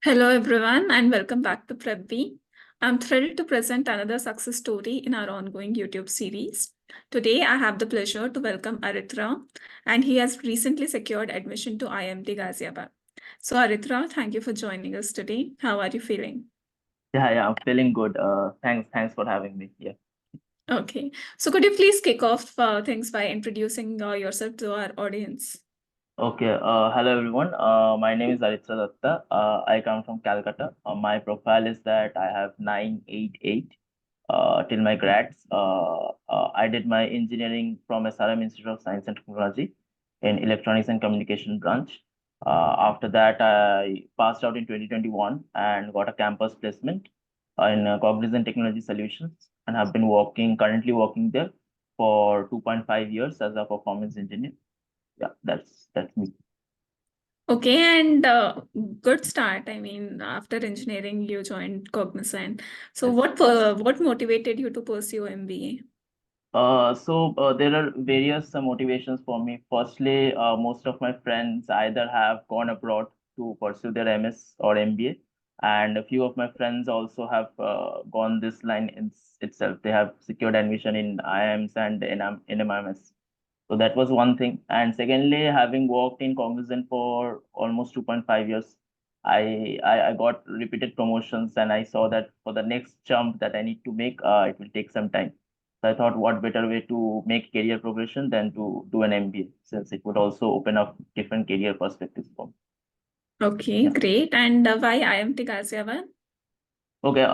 Hello, everyone, and welcome back to PrepBee. I'm thrilled to present another success story in our ongoing YouTube series. Today, I have the pleasure to welcome Aritra, and he has recently secured admission to IMT Ghaziabad. So, Aritra, thank you for joining us today. How are you feeling? Yeah, I'm feeling good. Thanks for having me. Yeah. Okay, so could you please kick off things by introducing yourself to our audience? Okay. Hello everyone. My name is Aritra Datta. I come from Calcutta. My profile is that I have 988 till my grads. I did my engineering from SRM Institute of Science and Technology in Electronics and Communication branch. After that, I passed out in 2021 and got a campus placement in Cognizant Technology Solutions and have been currently working there for 2.5 years as a performance engineer. Yeah, that's me. Okay, and good start. I mean, after engineering, you joined Cognizant. So, Yes. what motivated you to pursue MBA? There are various motivations for me. Firstly, most of my friends either have gone abroad to pursue their MS or MBA, and a few of my friends also have gone this line itself. They have secured admission in IIMs and NMIMS. So that was one thing. And secondly, having worked in Cognizant for almost 2.5 years, I got repeated promotions, and I saw that for the next jump that I need to make, it will take some time. So I thought, what better way to make career progression than to do an MBA, since it would also open up different career perspectives for me. Okay, Yeah. great. And why IMT Ghaziabad? Okay,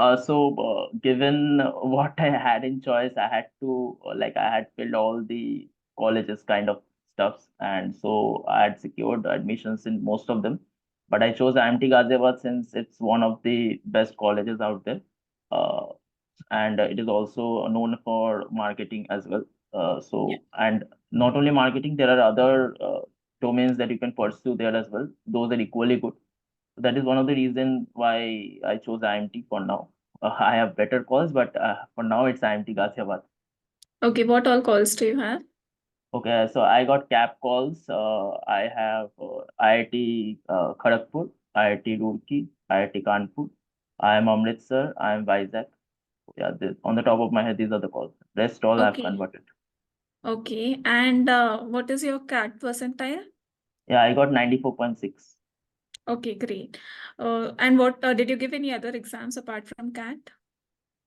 given what I had in choice, I had to I had filled all the colleges kind of stuffs, and so I had secured admissions in most of them. But I chose IMT Ghaziabad since it's one of the best colleges out there, uh, and it is also known for marketing as well. Yeah. And not only marketing, there are other domains that you can pursue there as well. Those are equally good. That is one of the reasons why I chose IMT for now. I have better calls, but for now it's IMT Ghaziabad. Okay, what all calls do you have? Okay, so I got CAP calls. I have IIT Kharagpur, IIT Roorkee, IIT Kanpur. I am Amritsar. I am Vizag. Yeah, on the top of my head, these are the calls. Rest all I've Okay, converted. okay. And what is your CAT percentile? Yeah, I got 94.6. Okay, great. And what did you give any other exams apart from CAT?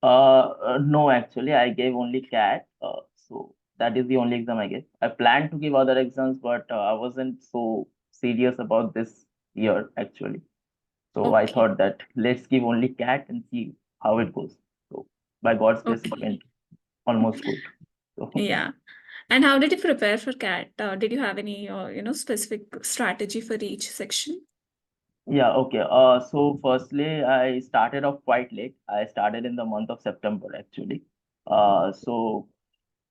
No, actually, I gave only CAT. So that is the only exam I gave. I planned to give other exams, but I wasn't so serious about this year, actually. So I Okay, thought that let's give only CAT and see how it goes. So by God's grace, it okay. went almost good. So Yeah. And how did you prepare for CAT? Did you have any, specific strategy for each section? yeah, okay. So firstly, I started off quite late. I started in the month of September, actually. So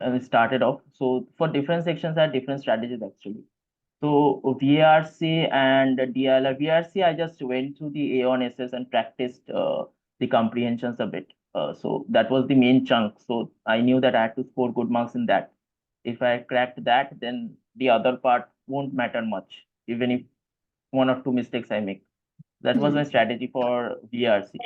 I started off. So for different sections, I had different strategies actually. So VRC and DLR. VRC, I just went through the A1SS and practiced the comprehensions a bit. So that was the main chunk. So I knew that I had to score good marks in that. If I cracked that, then the other part won't matter much, even if one or two mistakes I make. That was my Hmm. strategy for VRC.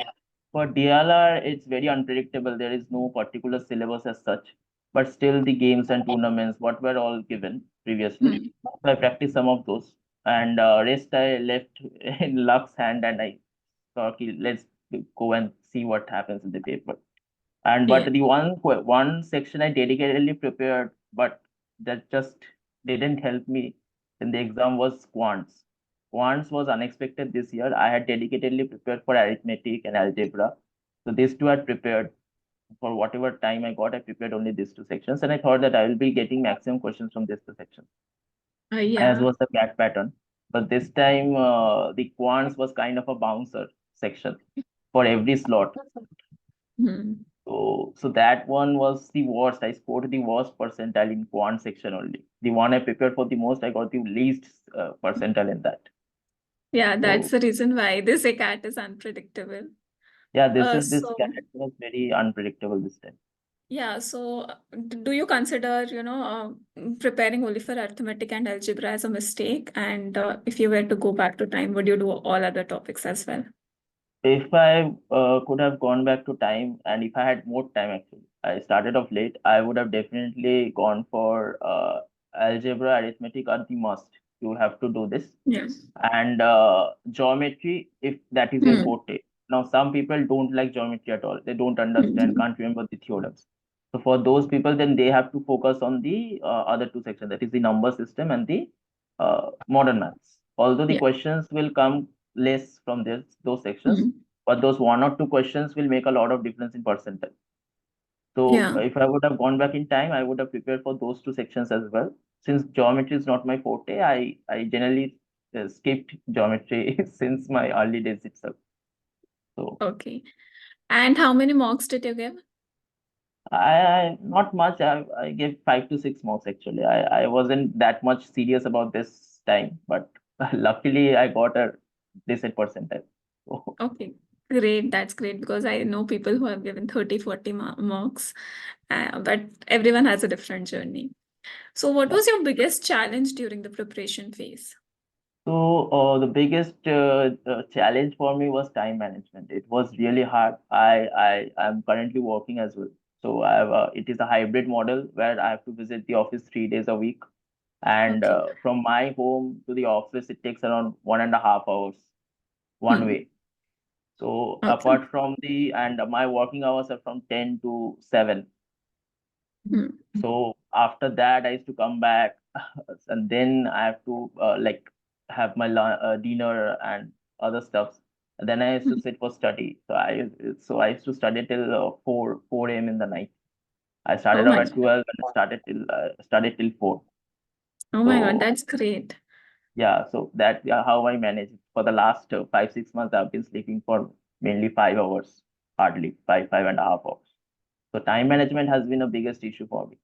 For DLR, it's very unpredictable. There is no particular syllabus as such, but still the games and tournaments, what were all given previously. Hmm. So I practiced some of those, and rest I left in luck's hand, and I thought, okay, let's go and see what happens in the paper. And but Yeah. the one section I dedicatedly prepared, but that just didn't help me in the exam was quants. Quants was unexpected this year. I had dedicatedly prepared for arithmetic and algebra. So these two I prepared for whatever time I got. I prepared only these two sections, and I thought that I will be getting maximum questions from these two sections, as Yeah. was the CAT pattern. But this time, the quants was kind of a bouncer section for every slot. Hmm. So that one was the worst. I scored the worst percentile in quant section only. The one I prepared for the most, I got the least percentile in that. Yeah, that's So the reason why they say CAT is unpredictable. yeah, this So CAT was very unpredictable this time. yeah, so do you consider, preparing only for arithmetic and algebra as a mistake? And if you were to go back to time, would you do all other topics as well? if I could have gone back to time, and if I had more time, actually, I started off late, I would have definitely gone for algebra, arithmetic are the must. You have to do this. Yeah. And geometry, if that is your Hmm. forte. Now, some people don't like geometry at all. They don't understand, Mhm. can't remember the theorems. So for those people, then they have to focus on the other two sections, that is the number system and the modern maths. Although the Yeah. questions will come less from those sections, Hmm. but those one or two questions will make a lot of difference in percentile. So Yeah. if I would have gone back in time, I would have prepared for those two sections as well. Since geometry is not my forte, I generally skipped geometry since my early days itself. So Okay. And how many marks did you give? I not much. I gave 5 to 6 marks actually. I wasn't that much serious about this time, but luckily I got a decent percentile. So, Okay. Great. That's great because I know people who have given 30, 40 marks, but everyone has a different journey. So, what yeah. was your biggest challenge during the preparation phase? So the biggest challenge for me was time management. It was really hard. I'm currently working as well. So it is a hybrid model where I have to visit the office 3 days a week, and Okay. from my home to the office it takes around 1.5 hours one Hmm. way. So Okay. apart from the and my working hours are from 10 to 7. Hmm. So after that, I used to come back, and then I have to like have my dinner and other stuff. And then I used to Hmm. sit for study. So I used to study till 4 a.m. in the night. I Oh started out my at God. 12 and started till 4. Oh my God. So That's great. yeah, so that how I manage it. For the last 5 6 months. I've been sleeping for mainly 5 hours, hardly 5.5 hours. So time management has been a biggest issue for me.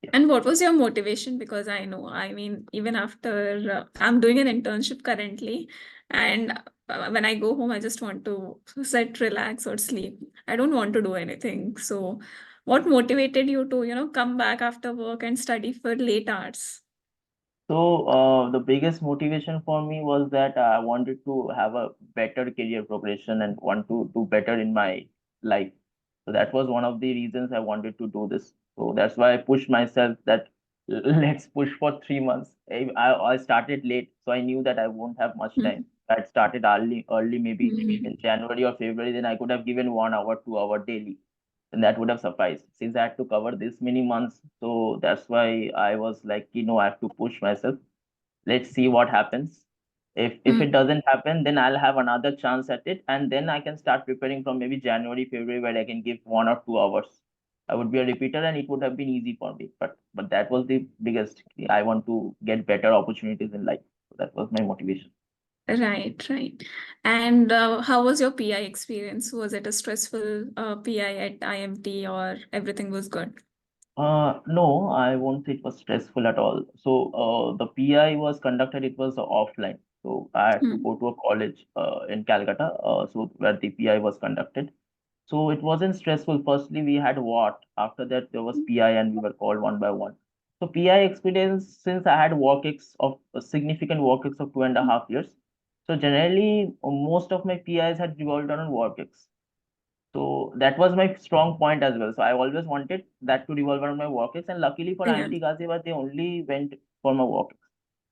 Yeah. And what was your motivation? Because I know, I mean, even after I'm doing an internship currently, and when I go home, I just want to sit, relax, or sleep. I don't want to do anything. So, what motivated you to, come back after work and study for late hours? So the biggest motivation for me was that I wanted to have a better career progression and want to do better in my life. So that was one of the reasons I wanted to do this. So that's why I pushed myself that let's push for 3 months. I started late, so I knew that I won't have much time. Mm. I had started early maybe Mm. in January or February, then I could have given 1 hour, 2 hour daily, and that would have sufficed. Since I had to cover this many months, so that's why I was like, I have to push myself. Let's see what happens. If Mm. it doesn't happen, then I'll have another chance at it, and then I can start preparing from maybe January, February, where I can give 1 or 2 hours. I would be a repeater, and it would have been easy for me. But that was the biggest. I want to get better opportunities in life. So that was my motivation. Right, right. And how was your PI experience? Was it a stressful PI at IMT or everything was good? No, I won't say it was stressful at all. So the PI was conducted, it was offline. So I had to Hmm. go to a college in Calcutta, so where the PI was conducted. So it wasn't stressful. Firstly, we had what? After that, there was PI, and we were called one by one. So PI experience, since I had work ex of a significant work ex of 2.5 years. So generally, most of my PIs had revolved around work ex. So that was my strong point as well. So I always wanted that to revolve around my work ex, and luckily for Yeah. IMT Ghaziabad, they only went for my work ex.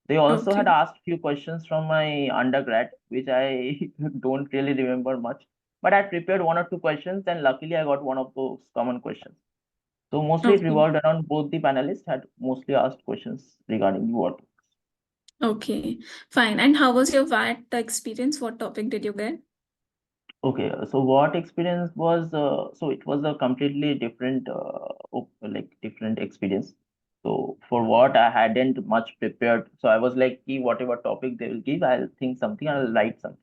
They also had Okay. asked few questions from my undergrad, which I don't really remember much. But I prepared 1 or 2 questions, and luckily I got one of those common questions. So mostly it Okay. revolved around both the panelists had mostly asked questions regarding the work. Okay. Fine. And how was your VAT experience? What topic did you get? Okay, so what experience was, so it was a completely different, different experience. So for what I hadn't much prepared, so I was like, "Ki whatever topic they will give, I'll think something, I'll write something."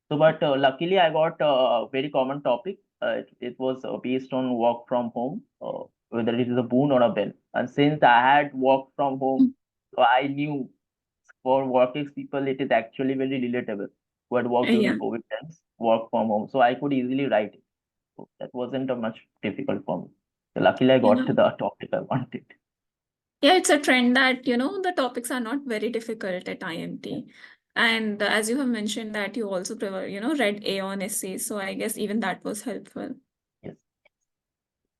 So, but luckily, I got a very common topic. It was based on work from home, whether it is a boon or a bell. And since I had worked from home, Mm. so I knew for working people, it is actually very relatable. Who had worked during Yeah. COVID times, work from home. So I could easily write it. So that wasn't a much difficult for me. So luckily, I got Yeah. to the topic I wanted. Yeah, it's a trend that, the topics are not very difficult at IMT. And as you have mentioned that you also read Aon essays, so I guess even that was helpful. Yes.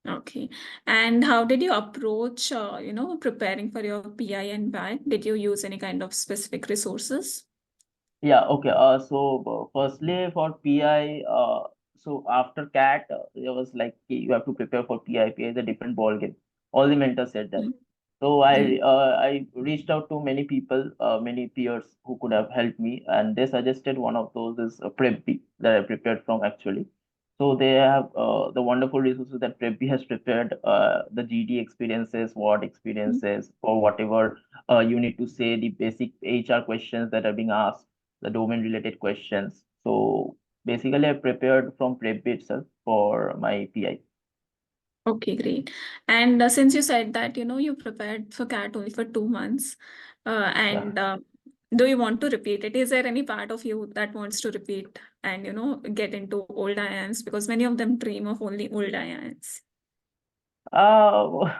Okay. And how did you approach, preparing for your PI and BAC? Did you use any kind of specific resources? Yeah, okay. Firstly, for PI, so after CAT, there was like you have to prepare for PI. PI is a different ball game. All the mentors said that. Mm. So Yeah. I reached out to many people, many peers who could have helped me, and they suggested one of those is PrepBee that I prepared from actually. So they have the wonderful resources that PrepBee has prepared, the GD experiences, what Mm. experiences, or whatever you need to say, the basic HR questions that are being asked, the domain related questions. So basically, I prepared from PrepBee itself for my PI. Okay, great. And since you said that, you prepared for CAT only for 2 months, Yeah. and do you want to repeat it? Is there any part of you that wants to repeat and, get into old IIMs? Because many of them dream of only old IIMs. Uh,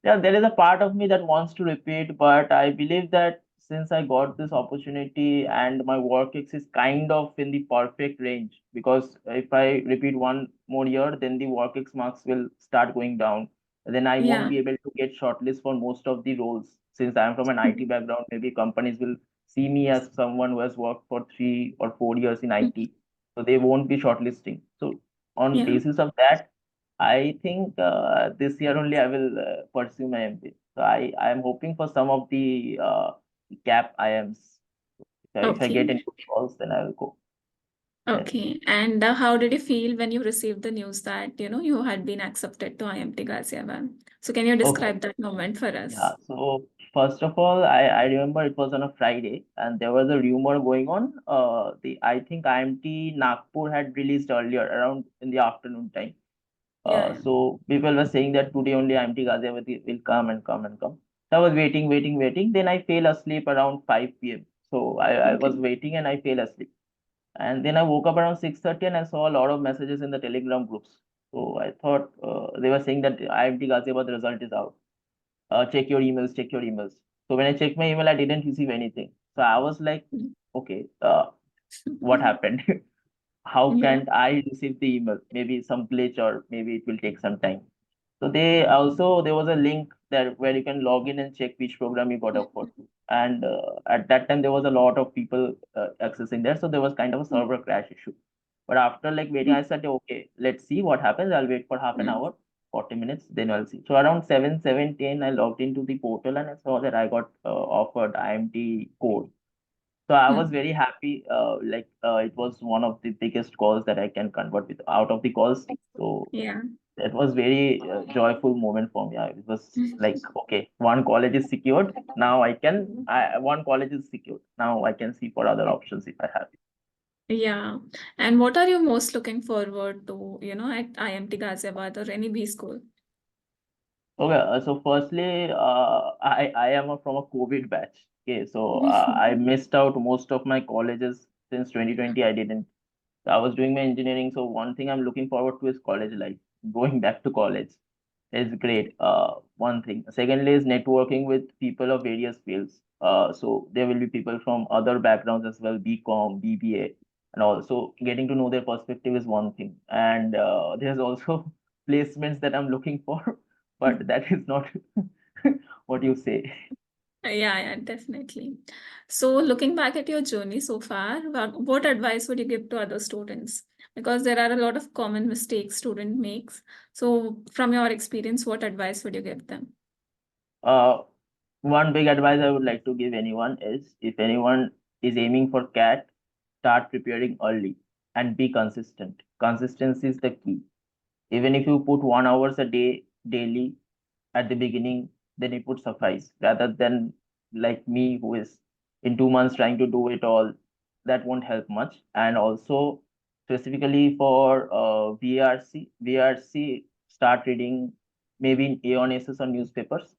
Yeah, there is a part of me that wants to repeat, but I believe that since I got this opportunity and my work ex is kind of in the perfect range, because if I repeat one more year, then the work ex marks will start going down. Then I won't Yeah. be able to get shortlist for most of the roles. Since I am from an IT background, maybe companies will see me as someone who has worked for 3 or 4 years in IT. So they won't be shortlisting. So on Yeah. basis of that, I think this year only I will pursue my MBA. So I am hoping for some of the CAP IMs. If I Okay. get any good calls, then I will go there. Okay. And how did you feel when you received the news that, you had been accepted to IMT Ghaziabad? So can you Okay. describe that moment for Yeah. us? So first of all, I remember it was on a Friday, and there was a rumor going on. The I think IMT Nagpur had released earlier around in the afternoon time. Yeah, yeah. So people were saying that today only IMT Ghaziabad will come and come and come. So I was waiting, waiting, waiting. Then I fell asleep around 5 p.m. So I Okay. was waiting and I fell asleep. And then I woke up around 6:30 and I saw a lot of messages in the Telegram groups. So I thought they were saying that IMT Ghaziabad result is out. Check your emails, check your emails. So when I checked my email, I didn't receive anything. So I was like, okay, what happened? How Yeah. can I receive the email? Maybe some glitch or maybe it will take some time. So they also there was a link there where you can log in and check which program you got offered. And at that time there was a lot of people accessing there, so there was kind of a server crash issue. But after like waiting, I said, okay, let's see what happens. I'll wait for half an hour, 40 minutes, then I'll see. So around 7:10, I logged into the portal and I saw that I got offered IMT code. So I was very happy. It was one of the biggest calls that I can convert with out of the calls. So Yeah. that was very joyful moment for me. It was like, okay, one college is secured. Now one college is secured. Now I can see for other options if I have. Yeah. And what are you most looking forward to, at IMT Ghaziabad or any B school? Okay, so firstly, I am from a COVID batch. Okay, so I missed out most of my colleges since 2020. I didn't. I was doing my engineering, so one thing I'm looking forward to is college life. Going back to college is great. One thing. Secondly is networking with people of various fields. So there will be people from other backgrounds as well, BCom, BBA, and also getting to know their perspective is one thing. And there's also placements that I'm looking for, but that is not what you say. Yeah, yeah, definitely. So, looking back at your journey so far, what advice would you give to other students? Because there are a lot of common mistakes student makes. So, from your experience, what advice would you give them? Uh, One big advice I would like to give anyone is if anyone is aiming for CAT, start preparing early and be consistent. Consistency is the key. Even if you put 1 hours a day daily at the beginning, then it would suffice rather than like me who is in 2 months trying to do it all. That won't help much. And also specifically for VRC, start reading maybe in Aeon Aces or newspapers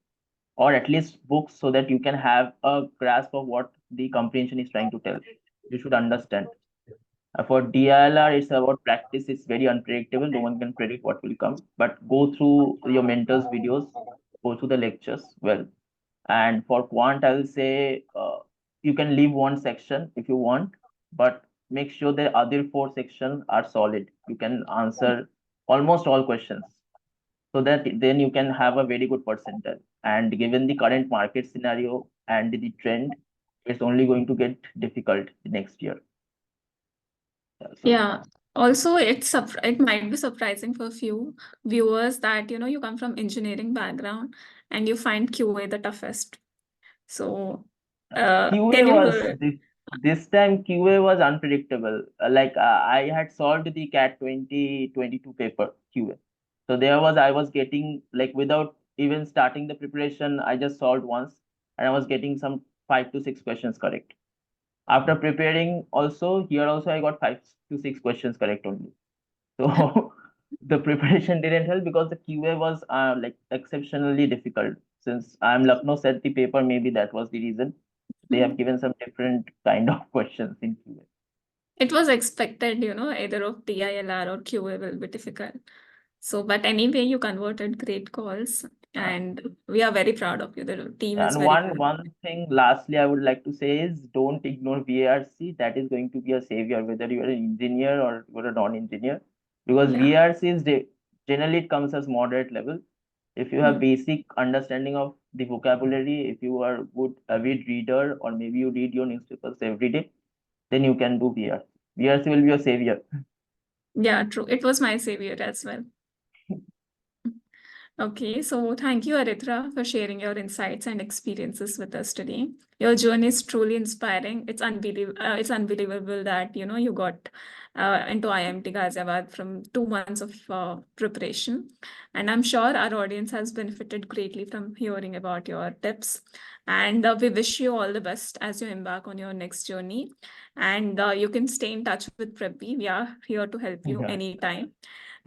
or at least books so that you can have a grasp of what the comprehension is trying to tell. You should understand. For DILR, it's about practice. It's very unpredictable. No one can predict what will come. But go through your mentor's videos, go through the lectures well. And for quant, I will say you can leave one section if you want, but make sure the other four sections are solid. You can answer almost all questions, so that then you can have a very good percentile. And given the current market scenario and the trend, it's only going to get difficult next year. So Yeah. Also, it might be surprising for a few viewers that you come from engineering background and you find QA the toughest. So, QA can was you? this time QA was unpredictable. I had solved the CAT 2022 paper QA. So I was getting, like, without even starting the preparation, I just solved once and I was getting some 5 to 6 questions correct. After preparing also, here also I got 5 to 6 questions correct only. So the preparation didn't help because the QA was like exceptionally difficult. Since I'm Lucknow set the paper, maybe that was the reason. They have given some different kind of questions in QA. It was expected, either of DILR or QA will be difficult. So, but anyway, you converted great calls, Uh, and we are very proud of you. The team is and very one proud. one thing lastly I would like to say is don't ignore VRC. That is going to be a savior, whether you're an engineer or you're a non-engineer, because Yeah. VRC is generally it comes as moderate level. If you have Mm. basic understanding of the vocabulary, if you are good avid reader, or maybe you read your newspapers every day, then you can do VRC. VRC will be your savior. Yeah, true. It was my savior as well. Okay, so thank you, Aritra, for sharing your insights and experiences with us today. Your journey is truly inspiring. It's unbelievable that you got into IMT Ghaziabad from 2 months of preparation, and I'm sure our audience has benefited greatly from hearing about your tips. And we wish you all the best as you embark on your next journey. And you can stay in touch with PrepBee. We are here to help you Yeah, anytime.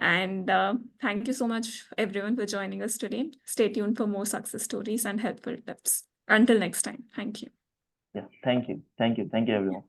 And thank you so much, everyone, for joining us today. Stay tuned for more success stories and helpful tips. Until next time, thank you. yeah. Thank you, everyone.